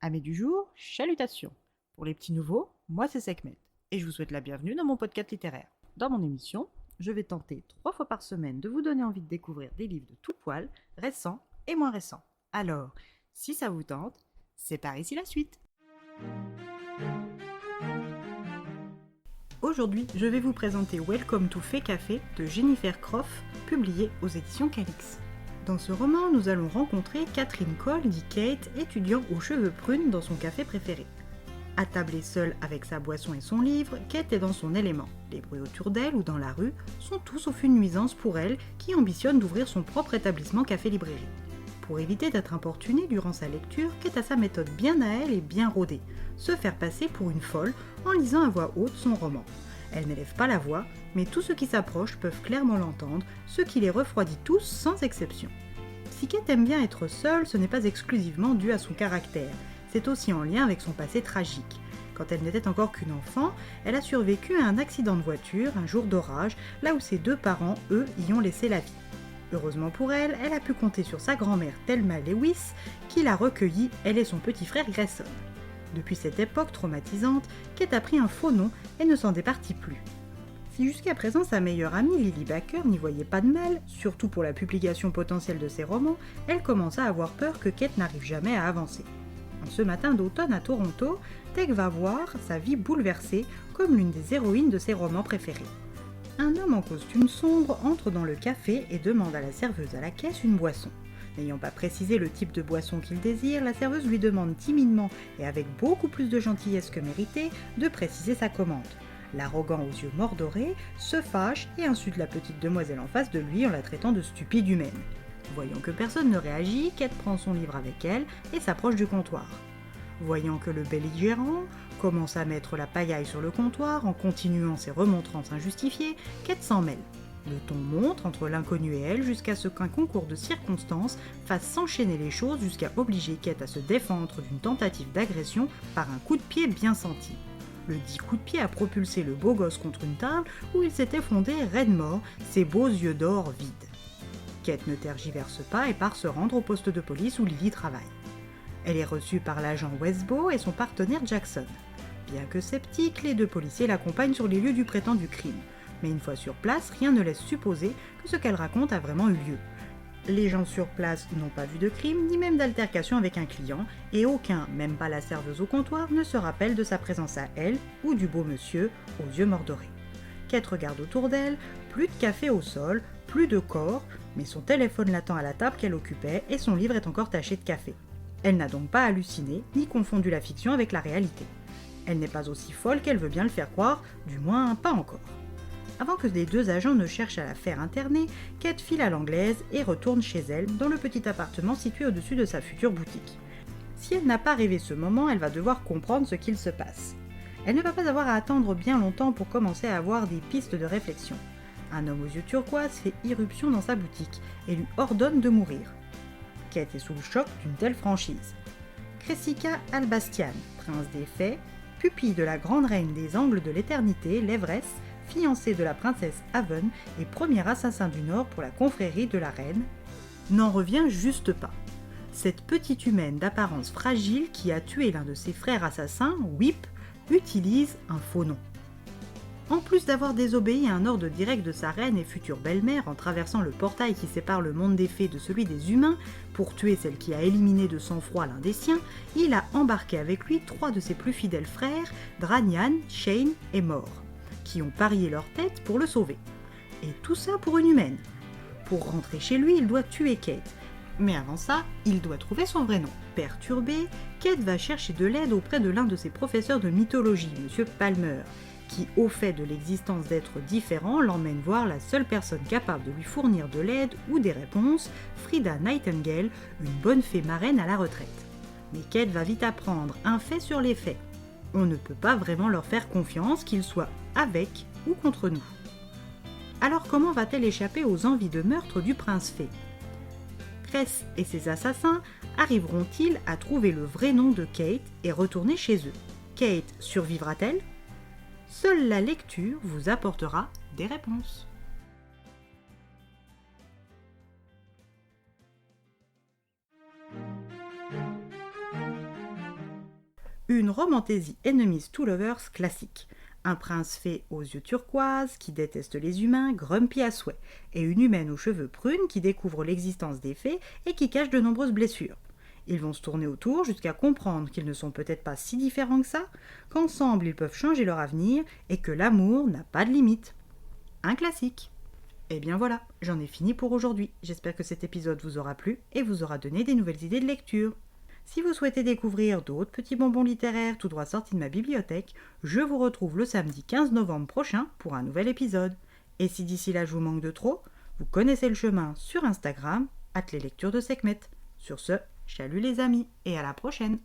Amis du jour, chalutations. Pour les petits nouveaux, moi c'est Sekhmet et je vous souhaite la bienvenue dans mon podcast littéraire. Dans mon émission, je vais tenter 3 fois par semaine de vous donner envie de découvrir des livres de tout poil, récents et moins récents. Alors, si ça vous tente, c'est par ici la suite. Aujourd'hui, je vais vous présenter Welcome to Fée Café de Jennifer Croft, publié aux éditions Calix. Dans ce roman, nous allons rencontrer Catherine Cole, dit Kate, étudiant aux cheveux prunes dans son café préféré. Attablée seule avec sa boisson et son livre, Kate est dans son élément. Les bruits autour d'elle ou dans la rue sont tout sauf une nuisance pour elle qui ambitionne d'ouvrir son propre établissement café-librairie. Pour éviter d'être importunée durant sa lecture, Kate a sa méthode bien à elle et bien rodée, se faire passer pour une folle en lisant à voix haute son roman. Elle n'élève pas la voix, mais tous ceux qui s'approchent peuvent clairement l'entendre, ce qui les refroidit tous sans exception. Si Kate aime bien être seule, ce n'est pas exclusivement dû à son caractère, c'est aussi en lien avec son passé tragique. Quand elle n'était encore qu'une enfant, elle a survécu à un accident de voiture, un jour d'orage, là où ses 2 parents, eux, y ont laissé la vie. Heureusement pour elle, elle a pu compter sur sa grand-mère Thelma Lewis, qui l'a recueillie, elle et son petit frère Grayson. Depuis cette époque traumatisante, Kate a pris un faux nom et ne s'en départit plus. Si jusqu'à présent sa meilleure amie Lily Baker n'y voyait pas de mal, surtout pour la publication potentielle de ses romans, elle commence à avoir peur que Kate n'arrive jamais à avancer. Ce matin d'automne à Toronto, Teg va voir sa vie bouleversée comme l'une des héroïnes de ses romans préférés. Un homme en costume sombre entre dans le café et demande à la serveuse à la caisse une boisson. N'ayant pas précisé le type de boisson qu'il désire, la serveuse lui demande timidement et avec beaucoup plus de gentillesse que mérité de préciser sa commande. L'arrogant aux yeux mordorés se fâche et insulte la petite demoiselle en face de lui en la traitant de stupide humaine. Voyant que personne ne réagit, Kate prend son livre avec elle et s'approche du comptoir. Voyant que le belligérant commence à mettre la pagaille sur le comptoir en continuant ses remontrances injustifiées, Kate s'en mêle. Le ton monte entre l'inconnu et elle jusqu'à ce qu'un concours de circonstances fasse s'enchaîner les choses jusqu'à obliger Kate à se défendre d'une tentative d'agression par un coup de pied bien senti. Le dit coup de pied a propulsé le beau gosse contre une table où il s'est effondré raide mort, ses beaux yeux d'or vides. Kate ne tergiverse pas et part se rendre au poste de police où Lily travaille. Elle est reçue par l'agent Westbo et son partenaire Jackson. Bien que sceptiques, les 2 policiers l'accompagnent sur les lieux du prétendu crime. Mais une fois sur place, rien ne laisse supposer que ce qu'elle raconte a vraiment eu lieu. Les gens sur place n'ont pas vu de crime, ni même d'altercation avec un client, et aucun, même pas la serveuse au comptoir, ne se rappelle de sa présence à elle ou du beau monsieur aux yeux mordorés. Kate regarde autour d'elle, plus de café au sol, plus de corps, mais son téléphone l'attend à la table qu'elle occupait et son livre est encore taché de café. Elle n'a donc pas halluciné, ni confondu la fiction avec la réalité. Elle n'est pas aussi folle qu'elle veut bien le faire croire, du moins pas encore. Avant que les 2 agents ne cherchent à la faire interner, Kate file à l'anglaise et retourne chez elle, dans le petit appartement situé au-dessus de sa future boutique. Si elle n'a pas rêvé ce moment, elle va devoir comprendre ce qu'il se passe. Elle ne va pas avoir à attendre bien longtemps pour commencer à avoir des pistes de réflexion. Un homme aux yeux turquoise fait irruption dans sa boutique et lui ordonne de mourir. Kate est sous le choc d'une telle franchise. Cressika Albastian, prince des fées, pupille de la grande reine des angles de l'éternité, l'Evresse, fiancé de la princesse Haven et premier assassin du Nord pour la confrérie de la reine, n'en revient juste pas. Cette petite humaine d'apparence fragile qui a tué l'un de ses frères assassins, Whip, utilise un faux nom. En plus d'avoir désobéi à un ordre direct de sa reine et future belle-mère en traversant le portail qui sépare le monde des fées de celui des humains pour tuer celle qui a éliminé de sang-froid l'un des siens, il a embarqué avec lui 3 de ses plus fidèles frères, Dranian, Shane et Mor, qui ont parié leur tête pour le sauver. Et tout ça pour une humaine. Pour rentrer chez lui, il doit tuer Kate. Mais avant ça, il doit trouver son vrai nom. Perturbée, Kate va chercher de l'aide auprès de l'un de ses professeurs de mythologie, M. Palmer, qui, au fait de l'existence d'êtres différents, l'emmène voir la seule personne capable de lui fournir de l'aide ou des réponses, Frida Nightingale, une bonne fée marraine à la retraite. Mais Kate va vite apprendre un fait sur les faits. On ne peut pas vraiment leur faire confiance, qu'ils soient avec ou contre nous. Alors comment va-t-elle échapper aux envies de meurtre du prince fée ? Cress et ses assassins arriveront-ils à trouver le vrai nom de Kate et retourner chez eux ? Kate survivra-t-elle ? Seule la lecture vous apportera des réponses. Une romantésie enemies to lovers classique. Un prince fée aux yeux turquoise qui déteste les humains, grumpy à souhait, et une humaine aux cheveux prunes qui découvre l'existence des fées et qui cache de nombreuses blessures. Ils vont se tourner autour jusqu'à comprendre qu'ils ne sont peut-être pas si différents que ça, qu'ensemble ils peuvent changer leur avenir et que l'amour n'a pas de limite. Un classique. Et bien voilà, j'en ai fini pour aujourd'hui. J'espère que cet épisode vous aura plu et vous aura donné des nouvelles idées de lecture. Si vous souhaitez découvrir d'autres petits bonbons littéraires tout droit sortis de ma bibliothèque, je vous retrouve le samedi 15 novembre prochain pour un nouvel épisode. Et si d'ici là je vous manque de trop, vous connaissez le chemin sur Instagram, @leslectures de Sekhmet. Sur ce, salut les amis et à la prochaine.